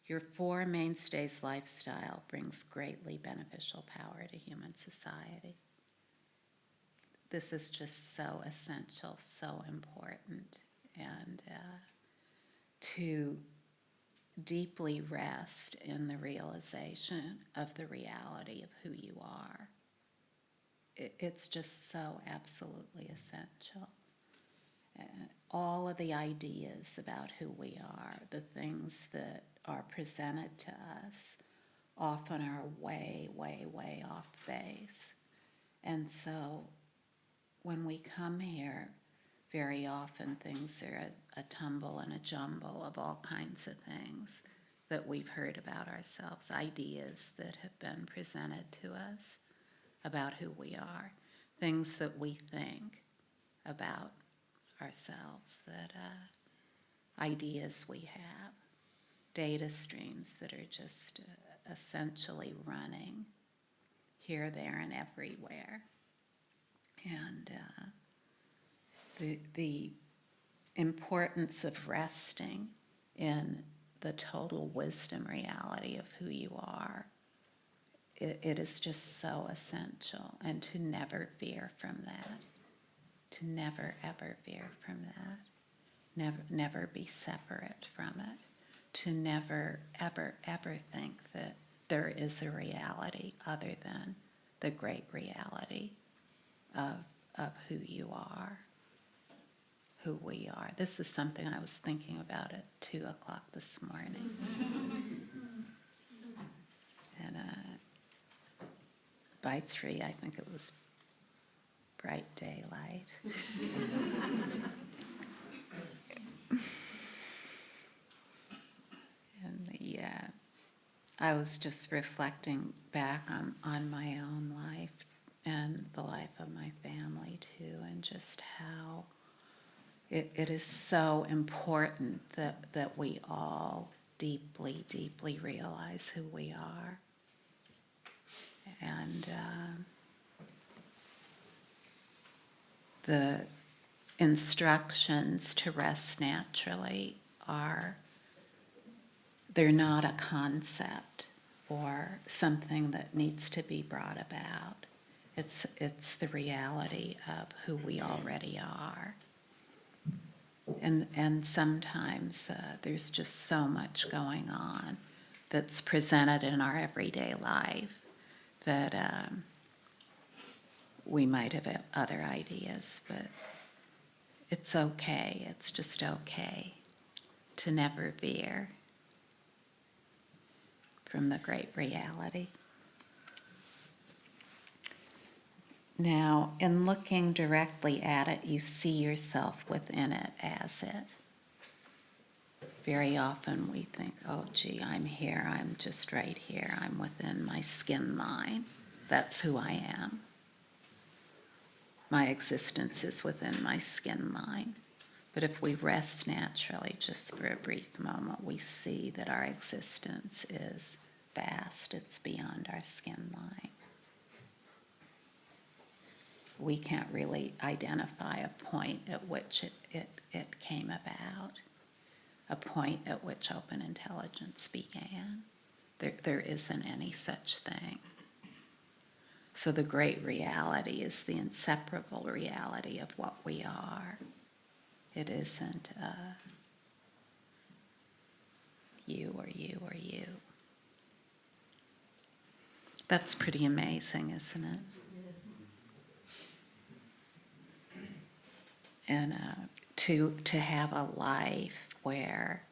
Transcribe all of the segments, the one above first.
Your four mainstays lifestyle brings greatly beneficial power to human society. This is just so essential, so important, and to deeply rest in the realization of the reality of who you are. It's just so absolutely essential. All of the ideas about who we are, the things that are presented to us, often are way, way, way off base. And so when we come here, very often things are a tumble and a jumble of all kinds of things that we've heard about ourselves, ideas that have been presented to us about who we are, things that we think about ourselves, that ideas we have, data streams that are just essentially running here, there, and everywhere. And the importance of resting in the total wisdom reality of who you are, it is just so essential, and to never veer from that, to never ever veer from that, never be separate from it, to never ever ever think that there is a reality other than the great reality of who you are, who we are. This is something I was thinking about at 2 o'clock this morning. And by 3, I think it was bright daylight. And I was just reflecting back on my own life and the life of my family too, and just how it is so important that we all deeply, deeply realize who we are. And the instructions to rest naturally they're not a concept or something that needs to be brought about. It's the reality of who we already are. And sometimes there's just so much going on that's presented in our everyday life that we might have other ideas, but it's okay. It's just okay to never veer from the great reality. Now, in looking directly at it, you see yourself within it as it. Very often we think, oh, gee, I'm here, I'm just right here, I'm within my skin line. That's who I am. My existence is within my skin line. But if we rest naturally, just for a brief moment, we see that our existence is vast, it's beyond our skin line. We can't really identify a point at which it came about, a point at which open intelligence began. There isn't any such thing. So the great reality is the inseparable reality of what we are. It isn't you or you or you. That's pretty amazing, isn't it? And to have a life where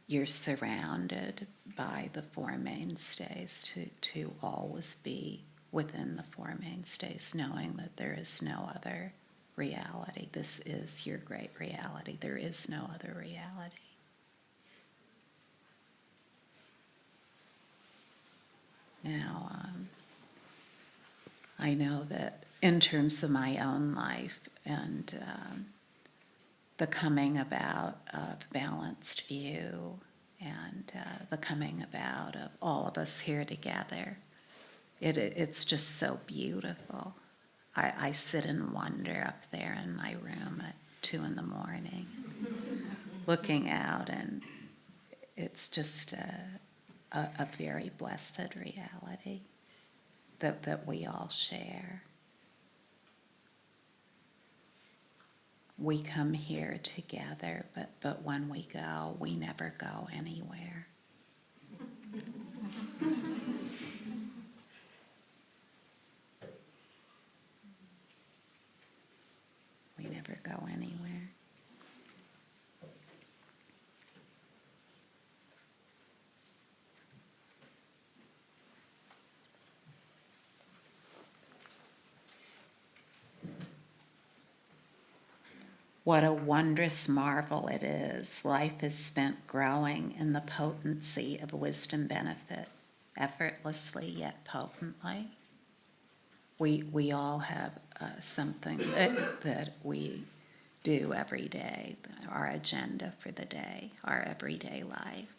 you're surrounded by the four mainstays, to always be within the four mainstays, knowing that there is no other reality. This is your great reality. There is no other reality. Now, I know that in terms of my own life and the coming about of balanced view and the coming about of all of us here together, it's just so beautiful. I sit in wonder up there in my room at 2 a.m, looking out, and it's just a very blessed reality that we all share. We come here together, but when we go, we never go anywhere. We never go anywhere. What a wondrous marvel it is. Life is spent growing in the potency of wisdom benefit, effortlessly yet potently. We all have something that we do every day, our agenda for the day, our everyday life.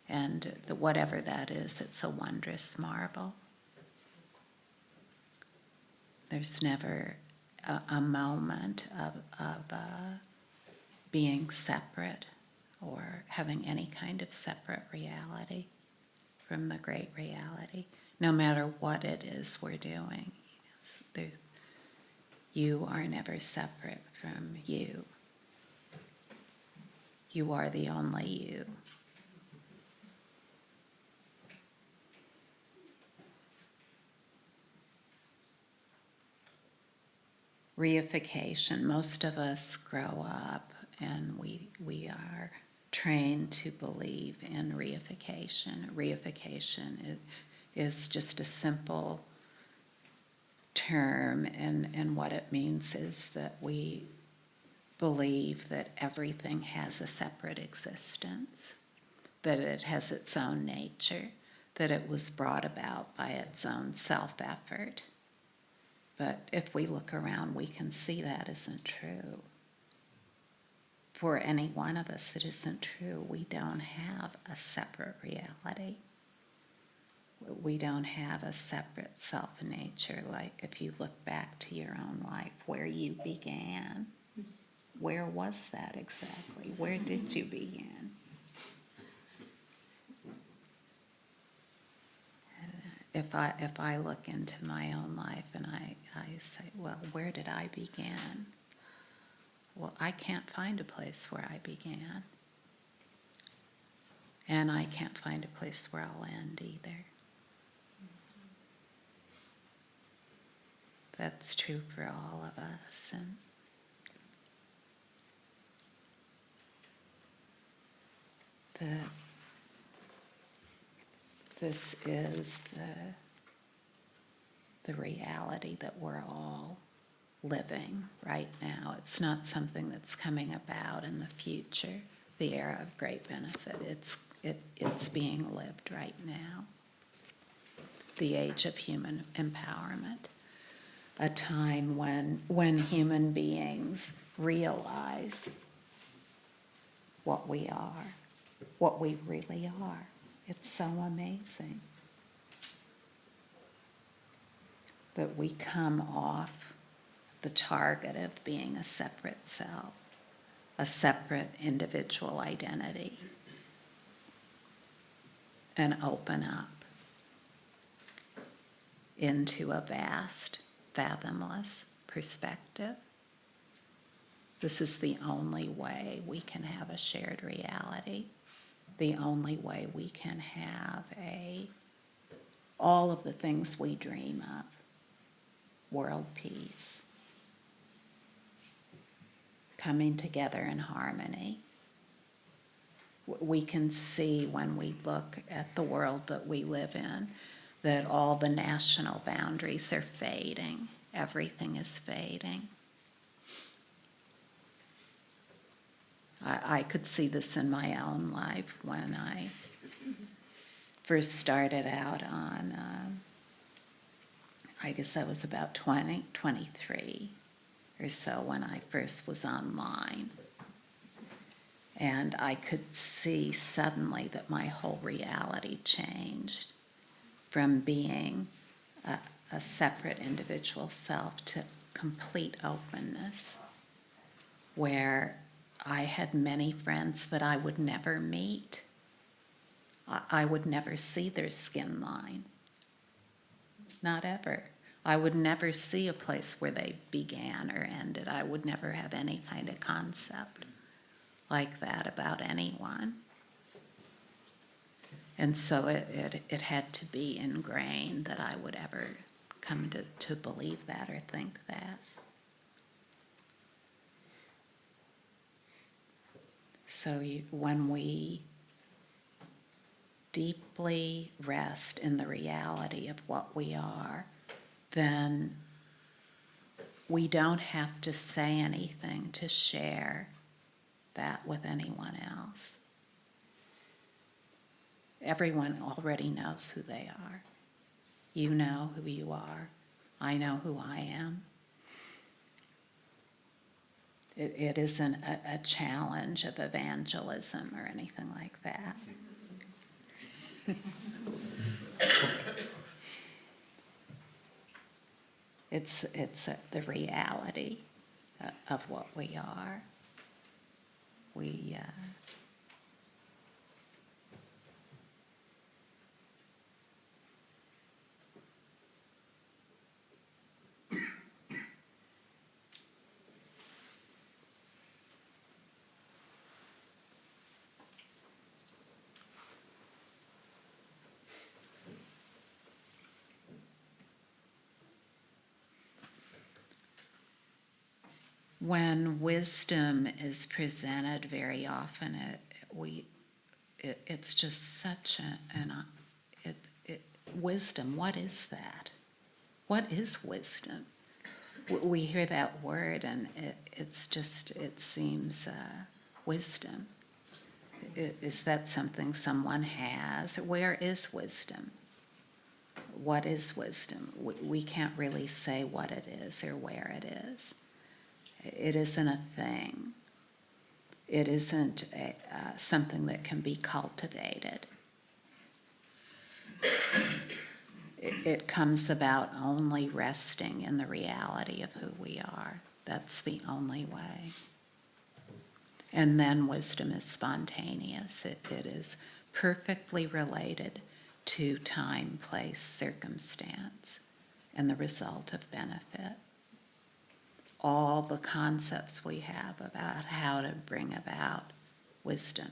And whatever that is, it's a wondrous marvel. There's never a moment of being separate or having any kind of separate reality from the great reality, no matter what it is we're doing. You are never separate from you. You are the only you. Reification. Most of us grow up and we are trained to believe in reification. Reification is just a simple term, and what it means is that we believe that everything has a separate existence, that it has its own nature, that it was brought about by its own self-effort. But if we look around, we can see that isn't true. For any one of us, it isn't true. We don't have a separate reality. We don't have a separate self-nature. Like if you look back to your own life, where you began, where was that exactly? Where did you begin? If I look into my own life and I say, well, where did I begin? Well, I can't find a place where I began. And I can't find a place where I'll end either. That's true for all of us. And this is the reality that we're all living right now. It's not something that's coming about in the future, the era of great benefit. It's being lived right now. The age of human empowerment, a time when human beings realize what we are, what we really are. It's so amazing that we come off the target of being a separate self, a separate individual identity, and open up into a vast, fathomless perspective. This is the only way we can have a shared reality, the only way we can have all of the things we dream of, world peace, coming together in harmony. We can see when we look at the world that we live in that all the national boundaries are fading. Everything is fading. I could see this in my own life when I first started out on, I guess I was about 23 or so when I first was online. And I could see suddenly that my whole reality changed from being a separate individual self to complete openness, where I had many friends that I would never meet I would never see their skin line. Not ever. I would never see a place where they began or ended. I would never have any kind of concept like that about anyone. And so it had to be ingrained that I would ever come to believe that or think that. So when we deeply rest in the reality of what we are, then we don't have to say anything to share that with anyone else. Everyone already knows who they are. You know who you are. I know who I am. It isn't a challenge of evangelism or anything like that. It's the reality of what we are. When wisdom is presented, very often it's just such wisdom. What is that? What is wisdom? We hear that word, and it seems wisdom. Is that something someone has? Where is wisdom? What is wisdom? We can't really say what it is or where it is. It isn't a thing. It isn't something that can be cultivated. It comes about only resting in the reality of who we are. That's the only way. And then wisdom is spontaneous. It is perfectly related to time, place, circumstance, and the result of benefit. All the concepts we have about how to bring about wisdom,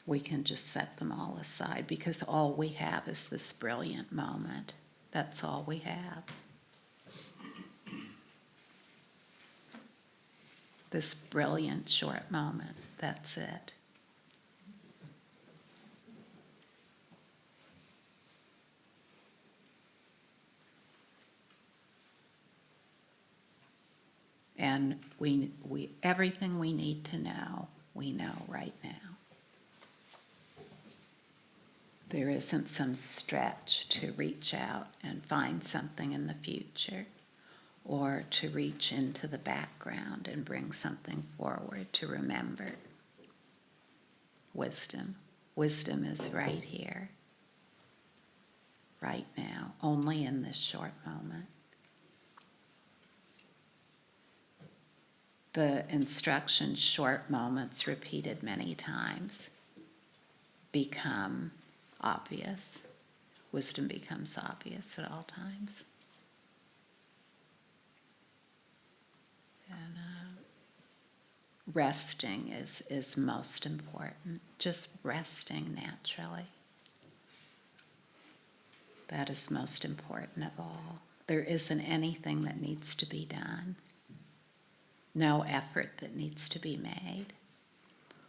we can just set them all aside because all we have is this brilliant moment. That's all we have. This brilliant short moment. That's it. And we everything we need to know, we know right now. There isn't some stretch to reach out and find something in the future, or to reach into the background and bring something forward to remember. Wisdom. Wisdom is right here, right now, only in this short moment. The instructions, short moments repeated many times, become obvious. Wisdom becomes obvious at all times. And resting is most important. Just resting naturally. That is most important of all. There isn't anything that needs to be done. No effort that needs to be made.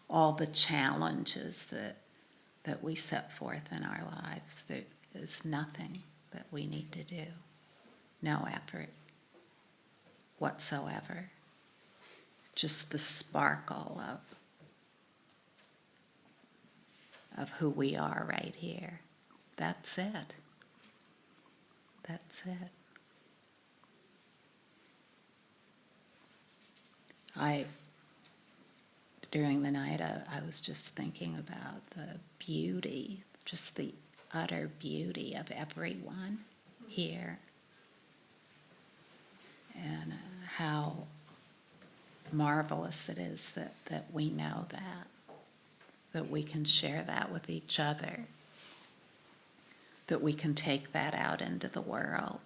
All the challenges that we set forth in our lives, there is nothing that we need to do. No effort whatsoever. Just the sparkle of who we are right here. That's it. That's it. During the night, I was just thinking about the beauty, just the utter beauty of everyone here. And how marvelous it is that we know that we can share that with each other, that we can take that out into the world.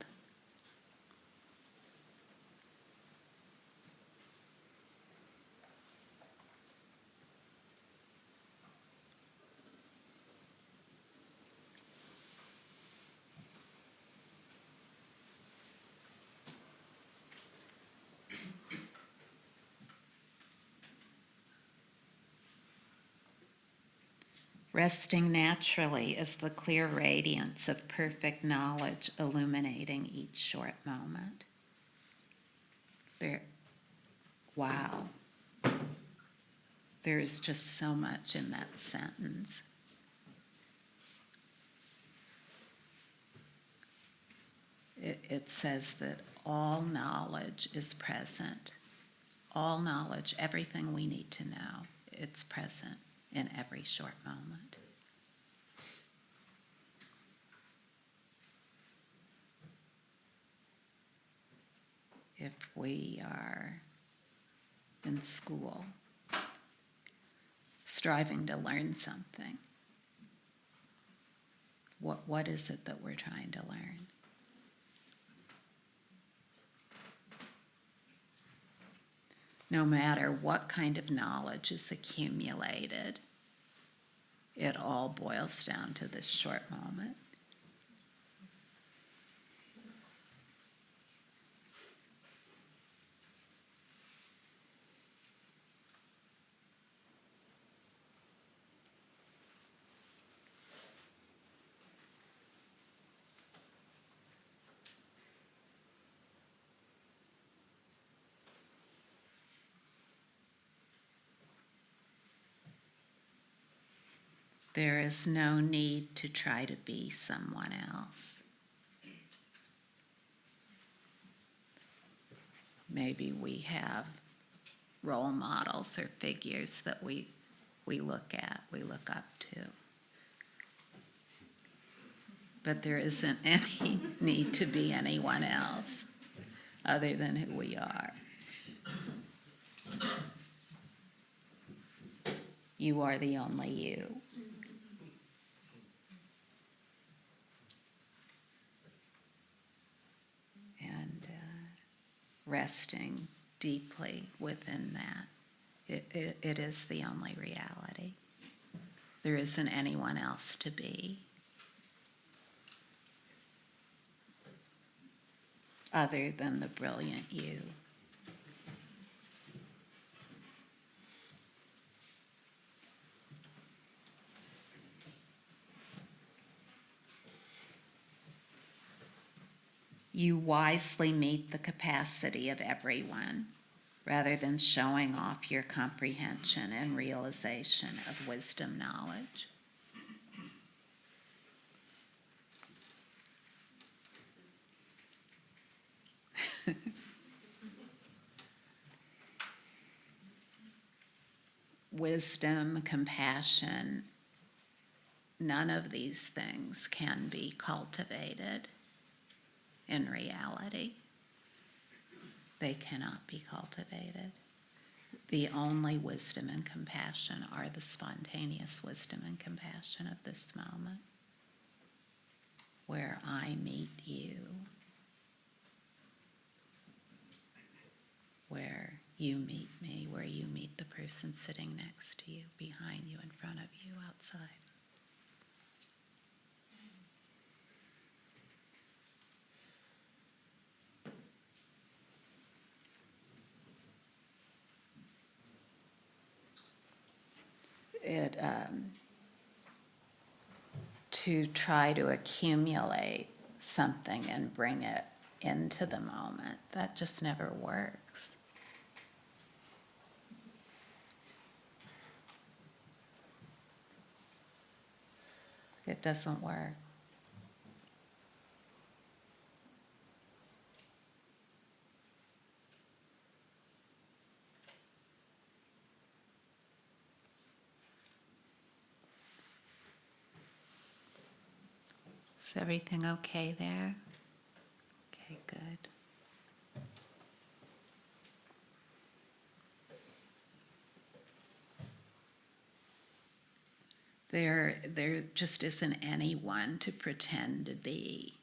Resting naturally is the clear radiance of perfect knowledge illuminating each short moment. Wow. There is just so much in that sentence. It says that all knowledge is present. All knowledge, everything we need to know, it's present in every short moment. If we are in school, striving to learn something, what is it that we're trying to learn? No matter what kind of knowledge is accumulated, it all boils down to this short moment. There is no need to try to be someone else. Maybe we have role models or figures that we look at, we look up to. But there isn't any need to be anyone else other than who we are. You are the only you. And resting deeply within that, it is the only reality. There isn't anyone else to be other than the brilliant you. You wisely meet the capacity of everyone rather than showing off your comprehension and realization of wisdom knowledge. Wisdom, compassion, none of these things can be cultivated in reality. They cannot be cultivated. The only wisdom and compassion are the spontaneous wisdom and compassion of this moment, where I meet you, where you meet me, where you meet the person sitting next to you, behind you, in front of you, outside. To try to accumulate something and bring it into the moment, that just never works. It doesn't work. Is everything okay there? Okay, good. There just isn't anyone to pretend to be.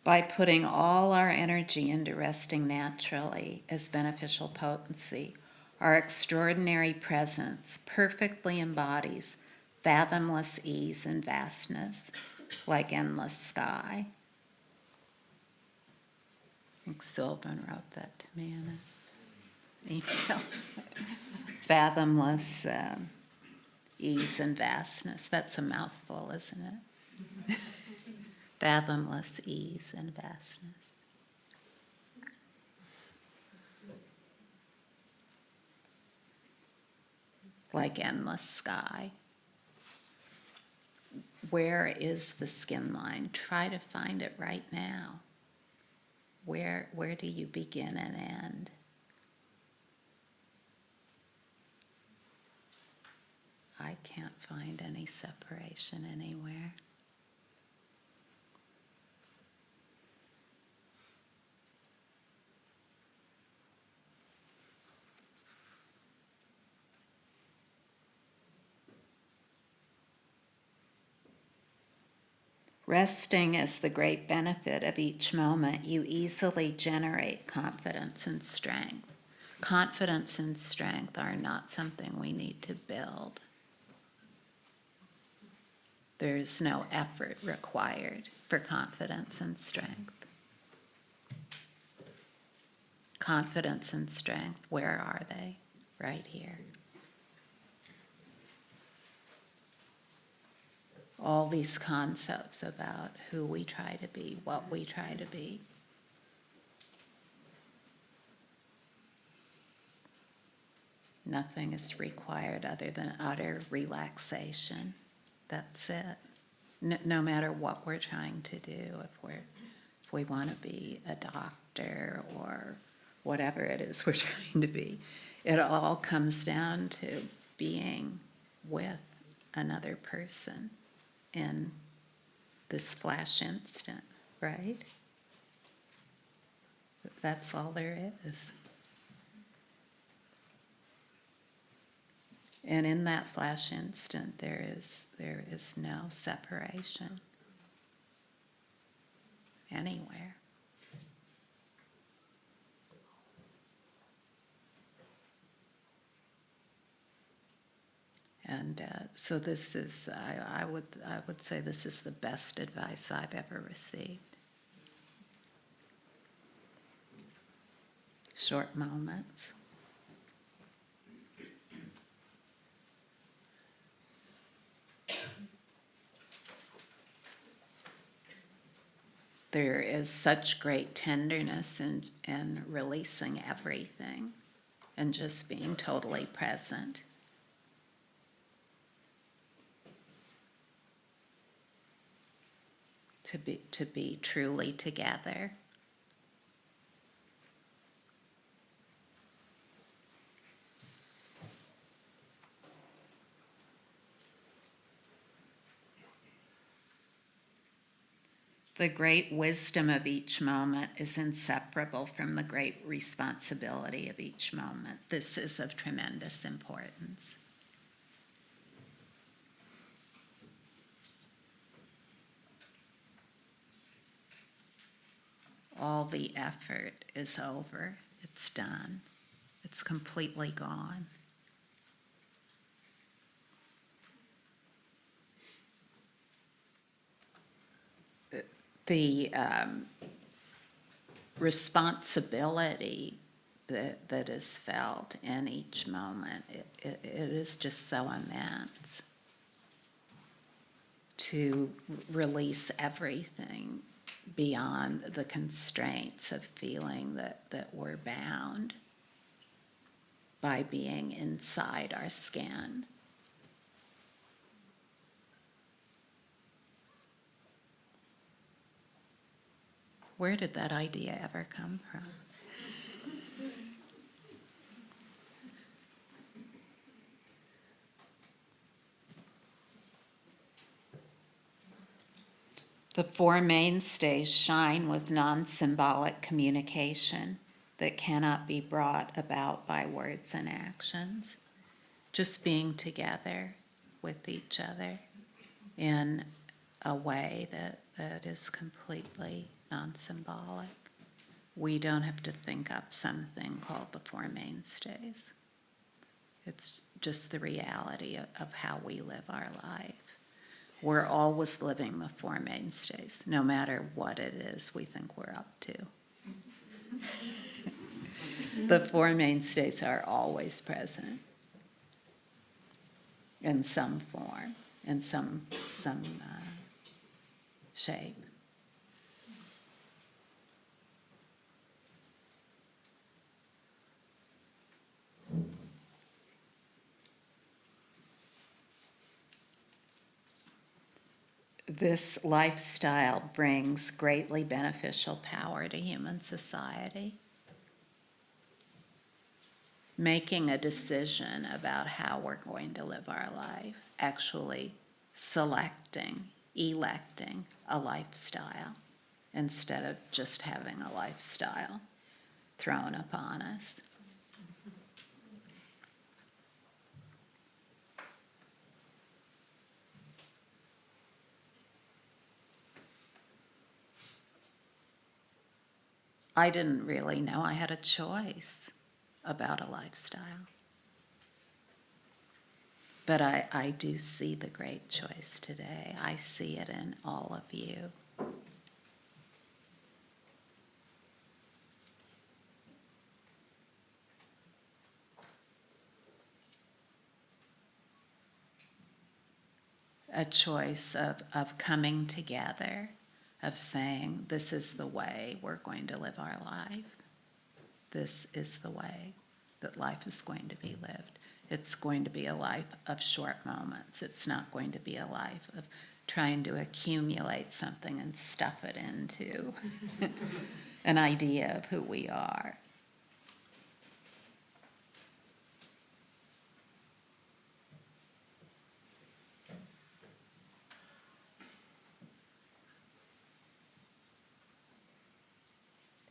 By putting all our energy into resting naturally as beneficial potency, our extraordinary presence perfectly embodies fathomless ease and vastness, like endless sky. I think Sylvan wrote that to me in an email. Fathomless ease and vastness. That's a mouthful, isn't it? Fathomless ease and vastness. Like endless sky. Where is the skin line? Try to find it right now. Where do you begin and end? I can't find any separation anywhere. Resting is the great benefit of each moment. You easily generate confidence and strength. Confidence and strength are not something we need to build. There is no effort required for confidence and strength. Confidence and strength, where are they? Right here. All these concepts about who we try to be, what we try to be. Nothing is required other than utter relaxation. That's it. No matter what we're trying to do, if we want to be a doctor or whatever it is we're trying to be, it all comes down to being with another person in this flash instant, right? That's all there is. And in that flash instant, there is no separation anywhere. And so this is, I would say this is the best advice I've ever received. Short moments. There is such great tenderness in releasing everything and just being totally present. To be truly together. The great wisdom of each moment is inseparable from the great responsibility of each moment. This is of tremendous importance. All the effort is over. It's done. It's completely gone. The responsibility that is felt in each moment, it is just so immense to release everything beyond the constraints of feeling that we're bound by being inside our skin. Where did that idea ever come from? The four mainstays shine with non-symbolic communication that cannot be brought about by words and actions. Just being together with each other in a way that is completely non-symbolic. We don't have to think up something called the Four Mainstays. It's just the reality of how we live our life. We're always living the Four Mainstays, no matter what it is we think we're up to. The Four Mainstays are always present in some form, in some shape. This lifestyle brings greatly beneficial power to human society. Making a decision about how we're going to live our life, actually electing a lifestyle instead of just having a lifestyle thrown upon us. I didn't really know I had a choice about a lifestyle. But I do see the great choice today. I see it in all of you. A choice of coming together, of saying, this is the way we're going to live our life. This is the way that life is going to be lived. It's going to be a life of short moments. It's not going to be a life of trying to accumulate something and stuff it into an idea of who we are.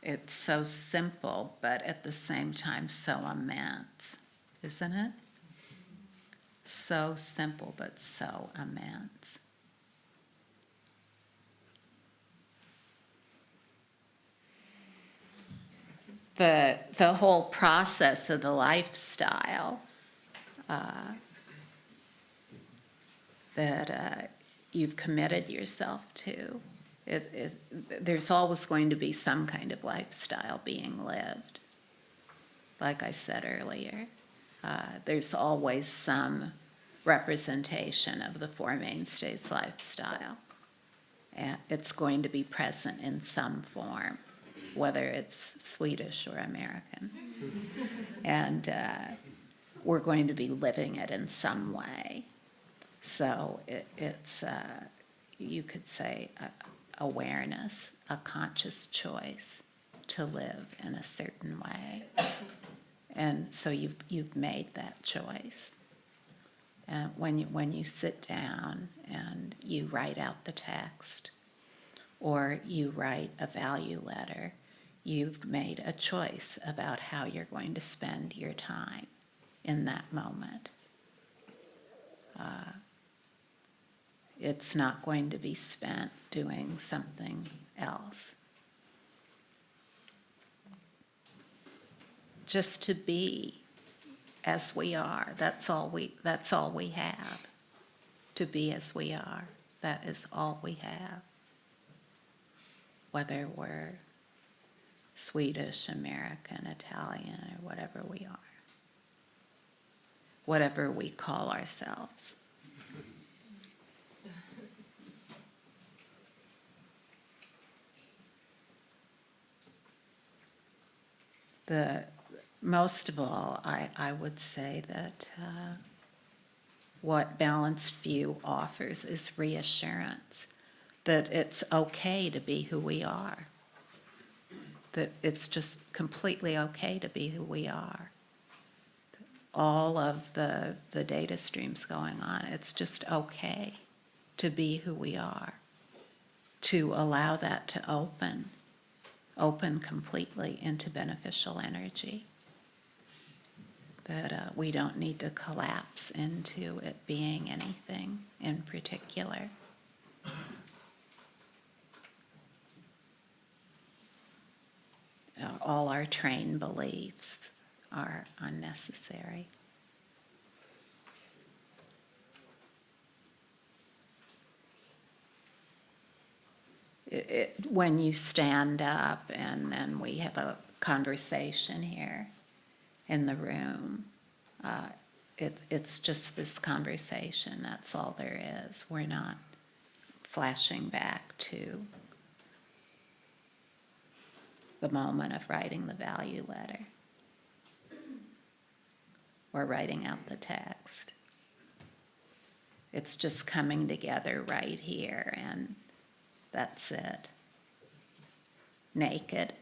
It's so simple, but at the same time so immense, isn't it? So simple, but so immense. The whole process of the lifestyle that you've committed yourself to, there's always going to be some kind of lifestyle being lived. Like I said earlier, there's always some representation of the Four Mainstays lifestyle. And it's going to be present in some form, whether it's Swedish or American. And we're going to be living it in some way. So it's, you could say, awareness, a conscious choice to live in a certain way. And so you've made that choice. And when you sit down and you write out the text or you write a value letter, you've made a choice about how you're going to spend your time in that moment. It's not going to be spent doing something else. Just to be as we are. That's all we have. To be as we are. That is all we have. Whether we're Swedish, American, Italian, or whatever we are. Whatever we call ourselves. Most of all, I would say that what Balanced View offers is reassurance that it's okay to be who we are, that it's just completely okay to be who we are. All of the data streams going on, it's just okay to be who we are. to allow that to open completely into beneficial energy. That we don't need to collapse into it being anything in particular. All our trained beliefs are unnecessary. When you stand up and then we have a conversation here in the room, it's just this conversation, that's all there is. We're not flashing back to the moment of writing the value letter or writing out the text. It's just coming together right here, and that's it. Naked.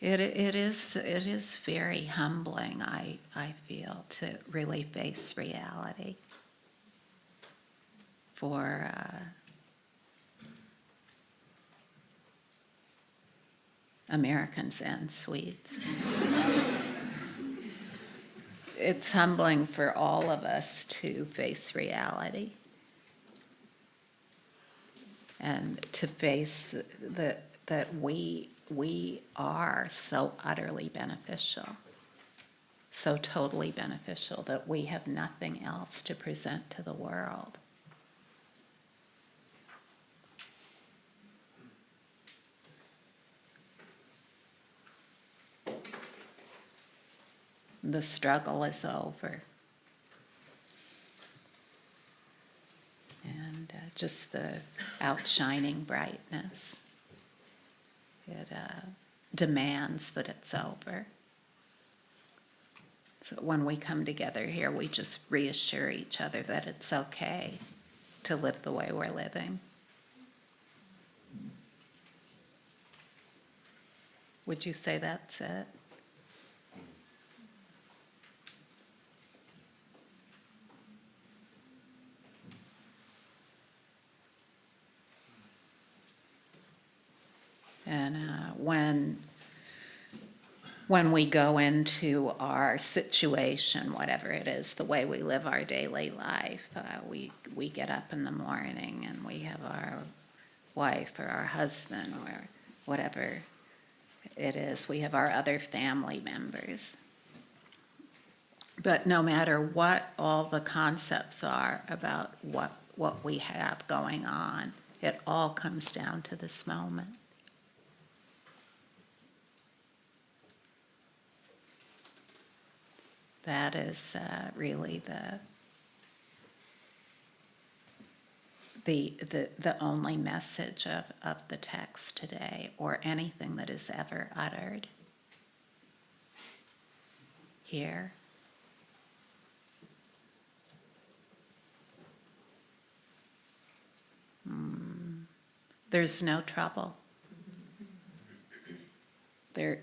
It is very humbling, I feel, to really face reality for Americans and Swedes. It's humbling for all of us to face reality and to face that we are so utterly beneficial, so totally beneficial, that we have nothing else to present to the world. The struggle is over. And just the outshining brightness. It demands that it's over. So when we come together here, we just reassure each other that it's okay to live the way we're living. Would you say that's it? And when we go into our situation, whatever it is, the way we live our daily life, we get up in the morning and we have our wife or our husband or whatever it is. We have our other family members. But no matter what all the concepts are about what we have going on, it all comes down to this moment. That is really the only message of the text today, or anything that is ever uttered here. There's no trouble. There